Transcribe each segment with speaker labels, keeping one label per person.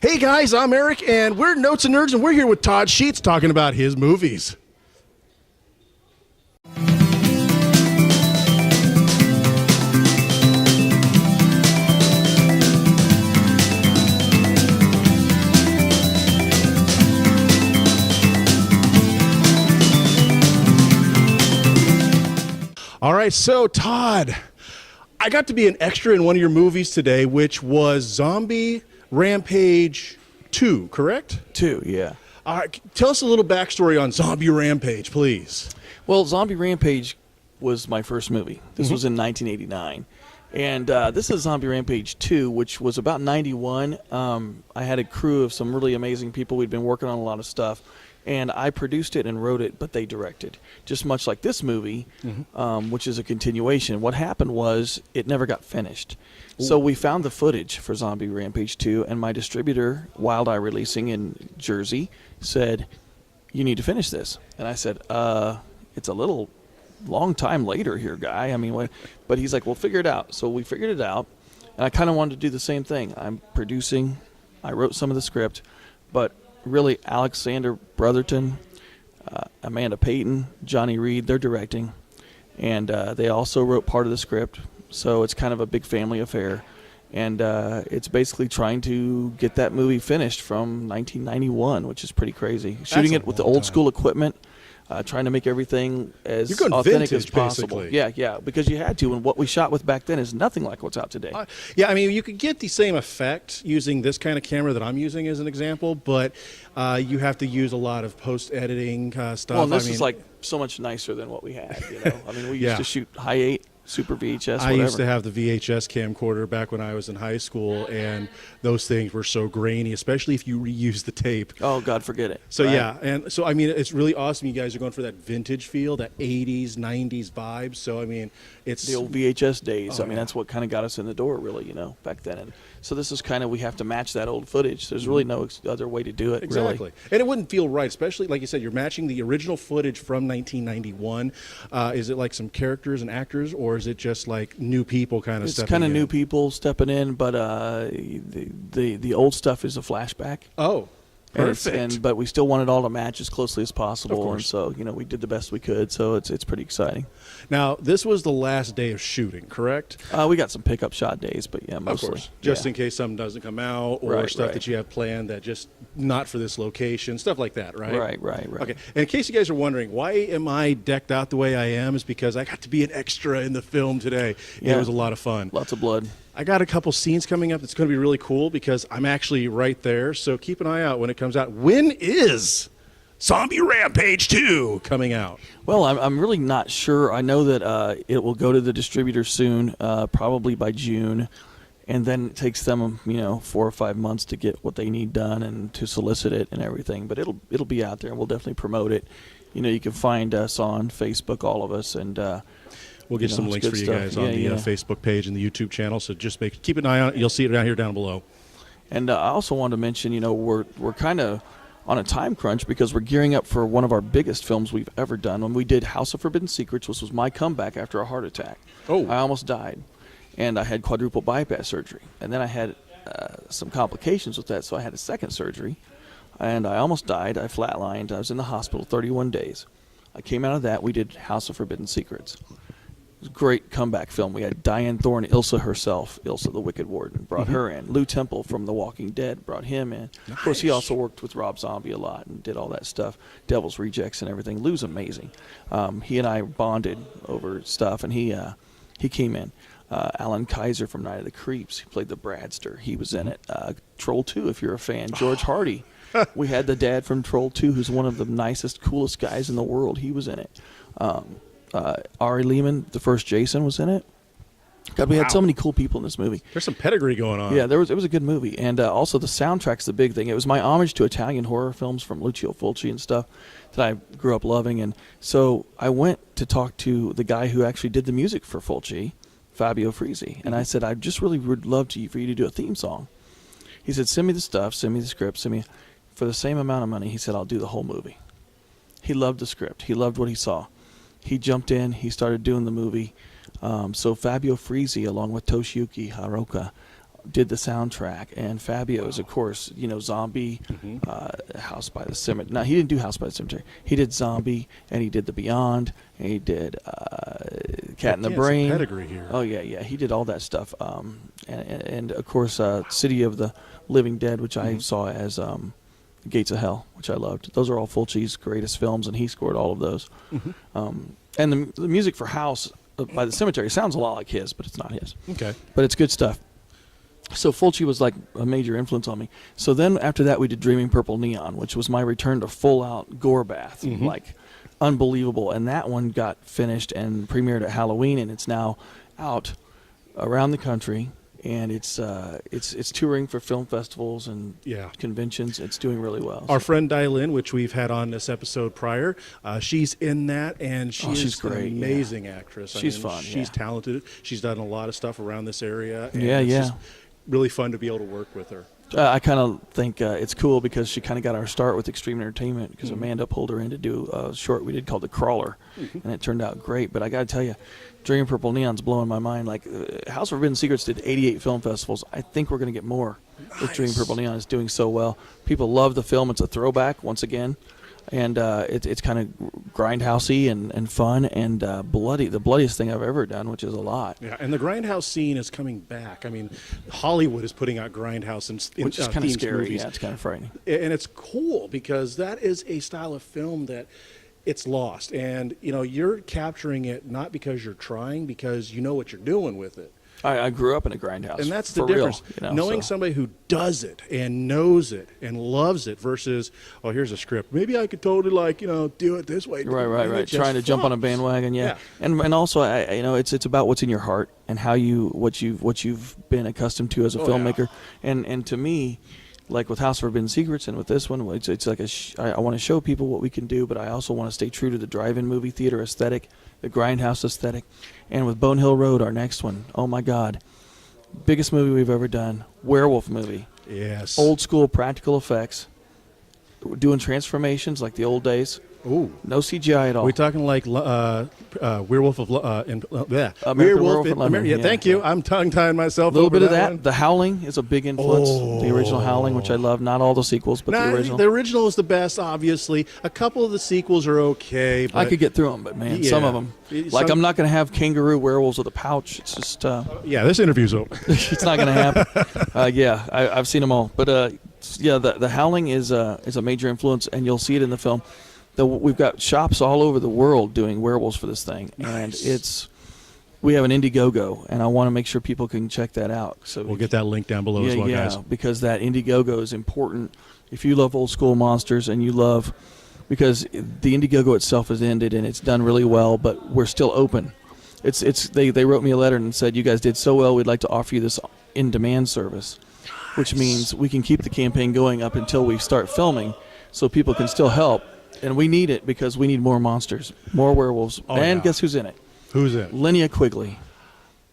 Speaker 1: Hey guys, I'm Eric, and we're Notes and Nerds, and we're here with Todd Sheets talking about his movies. All right, so Todd, I got to be an extra in one of your movies today, which was Zombie Rampage 2, correct?
Speaker 2: 2, yeah.
Speaker 1: All right, tell us a little backstory on Zombie Rampage, please.
Speaker 2: Well, Zombie Rampage was my first movie. This was in 1989. And this is Zombie Rampage 2, which was about 91. I had a crew of some really amazing people. We'd been working on a lot of stuff. And I produced it and wrote it, but they directed. Just much like this movie, which is a continuation. What happened was it never got finished. Ooh. So we found the footage for Zombie Rampage 2, and my distributor, Wild Eye Releasing in Jersey, said, "You need to finish this." And I said, "It's a little long time later here, guy. I mean, but he's like, "We'll figure it out." So we figured it out, and I kind of wanted to do the same thing. I'm producing. I wrote some of the script, but really, Alexander Brotherton, Amanda Payton, Johnny Reed, they're directing. And they also wrote part of the script. So it's kind of a big family affair. And it's basically trying to get that movie finished from 1991, which is pretty crazy. Shooting it with the old school equipment. Trying to make everything as authentic as possible.
Speaker 1: Basically.
Speaker 2: Yeah, because you had to, and what we shot with back then is nothing like what's out today.
Speaker 1: Yeah, I mean, you could get the same effect using this kind of camera that I'm using as an example, but you have to use a lot of post-editing stuff.
Speaker 2: Well, this is like so much nicer than what we had, you know? I mean, we used to shoot high 8, Super VHS, whatever.
Speaker 1: I used to have the VHS camcorder back when I was in high school, and those things were so grainy, especially if you reuse the tape.
Speaker 2: Oh, God, forget it.
Speaker 1: So,
Speaker 2: right?
Speaker 1: yeah, and so, I mean, it's really awesome you guys are going for that vintage feel, that 80s, 90s vibe. So, I mean, it's...
Speaker 2: the old VHS days. I mean, that's what kind of got us in the door, really, you know, back then. And so this is kind of, we have to match that old footage. There's really no other way to do it,
Speaker 1: exactly.
Speaker 2: really.
Speaker 1: And it wouldn't feel right, especially, like you said, you're matching the original footage from 1991. Is it like some characters and actors, or is it just like new people kind of stepping in?
Speaker 2: It's kind of new people stepping in, but the old stuff is a flashback.
Speaker 1: Oh, perfect.
Speaker 2: But we still want it all to match as closely as possible.
Speaker 1: Of course.
Speaker 2: And so, you know, we did the best we could, so it's pretty exciting.
Speaker 1: Now, this was the last day of shooting, correct?
Speaker 2: We got some pickup shot days, but yeah, mostly.
Speaker 1: Of course. Just in case something doesn't come out, or stuff that you have planned that just not for this location, stuff like that, right?
Speaker 2: Right.
Speaker 1: Okay. And in case you guys are wondering, why am I decked out the way I am, is because I got to be an extra in the film today. Yeah. It was a lot of fun.
Speaker 2: Lots of blood.
Speaker 1: I got a couple scenes coming up that's going to be really cool because I'm actually right there. So keep an eye out when it comes out. When is Zombie Rampage 2 coming out?
Speaker 2: Well, I'm really not sure. I know that it will go to the distributor soon, probably by June. And then it takes them, 4 or 5 months to get what they need done and to solicit it and everything. But it'll be out there, and we'll definitely promote it. You can find us on Facebook, all of us, and
Speaker 1: we'll get some links for you guys on the Facebook page and the YouTube channel. So just keep an eye on it. You'll see it down below. And
Speaker 2: I also wanted to mention, we're kind of on a time crunch because we're gearing up for one of our biggest films we've ever done. When we did House of Forbidden Secrets, which was my comeback after a heart attack. Oh. I almost died. And I had quadruple bypass surgery. And then I had some complications with that, so I had a second surgery. And I almost died. I flatlined. I was in the hospital 31 days. I came out of that. We did House of Forbidden Secrets. It was a great comeback film. We had Diane Thorne, Ilsa herself, Ilsa the Wicked Warden, brought her in. Lou Temple from The Walking Dead brought him in. Nice. Of course, he also worked with Rob Zombie a lot and did all that stuff, Devil's Rejects and everything. Lou's amazing. He and I bonded over stuff, and he came in. Alan Kaiser from Night of the Creeps, he played the Bradster. He was in it. Troll 2, if you're a fan. George Hardy. We had the dad from Troll 2, who's one of the nicest, coolest guys in the world. He was in it. Ari Lehman, the first Jason, was in it. God, we had so many cool people in this movie.
Speaker 1: There's some pedigree going on.
Speaker 2: Yeah, it was a good movie. And also the soundtrack's the big thing. It was my homage to Italian horror films from Lucio Fulci and stuff that I grew up loving. And so I went to talk to the guy who actually did the music for Fulci, Fabio Frizzi. And I said, I just really would love for you to do a theme song. He said, send me the stuff, send me the script, send me... For the same amount of money, he said, I'll do the whole movie. He loved the script. He loved what he saw. He jumped in. He started doing the movie. So Fabio Frizzi, along with Toshiyuki Haruka, did the soundtrack, and Fabio is, of course, Zombie, House by the Cemetery. No, he didn't do House by the Cemetery. He did Zombie, and he did The Beyond, and he did Cat in the Brain.
Speaker 1: Pedigree here.
Speaker 2: Oh yeah, he did all that stuff. And of course, City of the Living Dead, which I saw as Gates of Hell, which I loved. Those are all Fulci's greatest films, and he scored all of those. And the music for House by the Cemetery sounds a lot like his, but it's not his.
Speaker 1: Okay.
Speaker 2: But it's good stuff. So Fulci was like a major influence on me. So then after that, we did Dreaming Purple Neon, which was my return to full-out gore bath, like unbelievable. And that one got finished and premiered at Halloween, and it's now out around the country. And it's touring for film festivals and conventions. It's doing really well.
Speaker 1: Our friend Dylin, which we've had on this episode prior, she's in that, and she's great, an amazing actress.
Speaker 2: She's fun.
Speaker 1: She's talented. She's done a lot of stuff around this area. And
Speaker 2: it's
Speaker 1: just really fun to be able to work with her.
Speaker 2: I kind of think it's cool because she kind of got our start with Extreme Entertainment because Amanda pulled her in to do a short we did called The Crawler, and it turned out great. But I got to tell you, Dream Purple Neon's blowing my mind. Like House of Forbidden Secrets did 88 film festivals. I think we're going to get more with Dream Purple Neon. It's doing so well. People love the film. It's a throwback once again. And it's kind of grindhousey and fun and bloody. The bloodiest thing I've ever done, which is a lot.
Speaker 1: Yeah, and the grindhouse scene is coming back. I mean, Hollywood is putting out grindhouse
Speaker 2: which is kind of scary.
Speaker 1: Movies.
Speaker 2: Yeah, it's kind of frightening.
Speaker 1: And it's cool because that is a style of film that it's lost. And, you're capturing it not because you're trying, because you know what you're doing with it.
Speaker 2: I grew up in a grindhouse.
Speaker 1: And that's the difference.
Speaker 2: Real,
Speaker 1: knowing somebody who does it and knows it and loves it versus, oh, here's a script. Maybe I could totally do it this way.
Speaker 2: Right. Trying to jump on a bandwagon, yeah. And also, it's about what's in your heart and what you've been accustomed to as a filmmaker. Yeah. And to me, like with House of Forbidden Secrets and with this one, it's like I want to show people what we can do, but I also want to stay true to the drive-in movie theater aesthetic, the grindhouse aesthetic. And with Bonehill Road, our next one, oh my God, biggest movie we've ever done, werewolf movie.
Speaker 1: Yes.
Speaker 2: Old school practical effects, doing transformations like the old days.
Speaker 1: Ooh.
Speaker 2: No CGI at all.
Speaker 1: We're talking like Werewolf of
Speaker 2: Werewolf in London.
Speaker 1: Yeah, thank you. I'm tongue-tying myself.
Speaker 2: A little bit of
Speaker 1: that.
Speaker 2: The Howling is a big influence. The original Howling, which I love. Not all the sequels, but the original.
Speaker 1: The original is the best, obviously. A couple of the sequels are okay. But
Speaker 2: I could get through them, but man, some of them. I'm not going to have kangaroo werewolves with a pouch. It's just.
Speaker 1: This interview's over.
Speaker 2: It's not going to happen. I've seen them all. But the Howling is a major influence, and you'll see it in the film. We've got shops all over the world doing werewolves for this thing, and we have an IndieGoGo, and I want to make sure people can check that out. So
Speaker 1: we'll get that link down below as well, guys.
Speaker 2: Because that IndieGoGo is important. If you love old school monsters and you love, because the IndieGoGo itself has ended and it's done really well, but we're still open. They wrote me a letter and said, you guys did so well, we'd like to offer you this in-demand service, which means we can keep the campaign going up until we start filming, so people can still help. And we need it because we need more monsters, more werewolves. Guess who's in it?
Speaker 1: Who's in it?
Speaker 2: Linnea Quigley,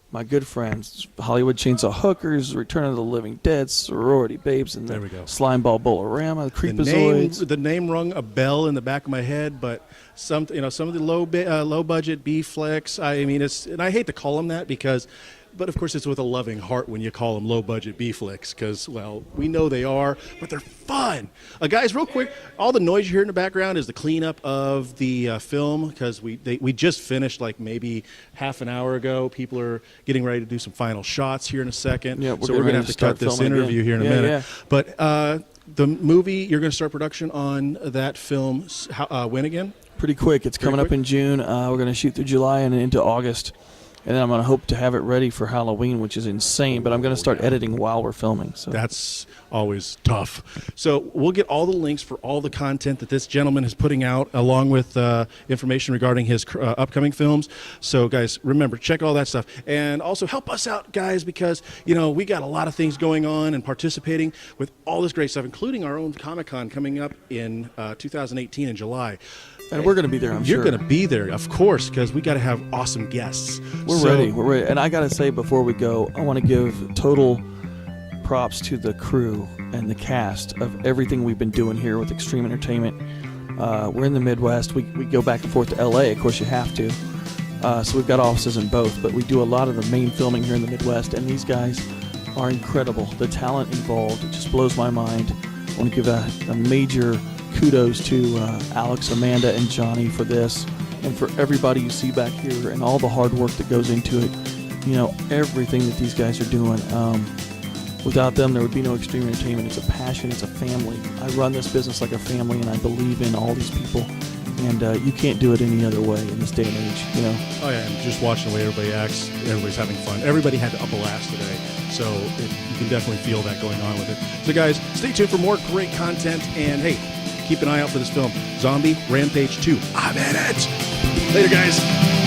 Speaker 2: my good friends, Hollywood Chainsaw Hookers, Return of the Living Dead, Sorority Babes, and the Slimeball Bolorama, the Creepazoids.
Speaker 1: The name rung a bell in the back of my head, but some of the low budget B flicks. I mean, and I hate to call them that because. But, of course, it's with a loving heart when you call them low-budget B-flicks because, well, we know they are, but they're fun. Guys, real quick, all the noise you hear in the background is the cleanup of the film because we just finished like maybe half an hour ago. People are getting ready to do some final shots here in a second.
Speaker 2: Yeah,
Speaker 1: so we're going to have to cut this interview here in a minute. Yeah. But the movie, you're going to start production on that film when again?
Speaker 2: Pretty quick. It's coming up in June. We're going to shoot through July and into August. And then I'm going to hope to have it ready for Halloween, which is insane. But I'm going to start editing while we're filming. So
Speaker 1: that's always tough. So we'll get all the links for all the content that this gentleman is putting out, along with information regarding his upcoming films. So, guys, remember, check all that stuff. And also help us out, guys, because, we got a lot of things going on and participating with all this great stuff, including our own Comic-Con coming up in 2018 in July.
Speaker 2: And we're going to be there, I'm sure.
Speaker 1: You're going to be there, of course, because we got to have awesome guests.
Speaker 2: We're ready. And I got to say, before we go, I want to give total props to the crew and the cast of everything we've been doing here with Extreme Entertainment. We're in the Midwest. We go back and forth to L.A. Of course, you have to. So we've got offices in both, but we do a lot of the main filming here in the Midwest. And these guys are incredible. The talent involved, it just blows my mind. I want to give a major kudos to Alex, Amanda, and Johnny for this, and for everybody you see back here and all the hard work that goes into it. You know, everything that these guys are doing. Without them, there would be no Extreme Entertainment. It's a passion. It's a family. I run this business like a family, and I believe in all these people. And you can't do it any other way in this day and age, you know?
Speaker 1: Oh, yeah, and just watching the way everybody acts, everybody's having fun. Everybody had a blast today, so you can definitely feel that going on with it. So, guys, stay tuned for more great content, and, hey, keep an eye out for this film, Zombie Rampage 2. I'm in it! Later, guys.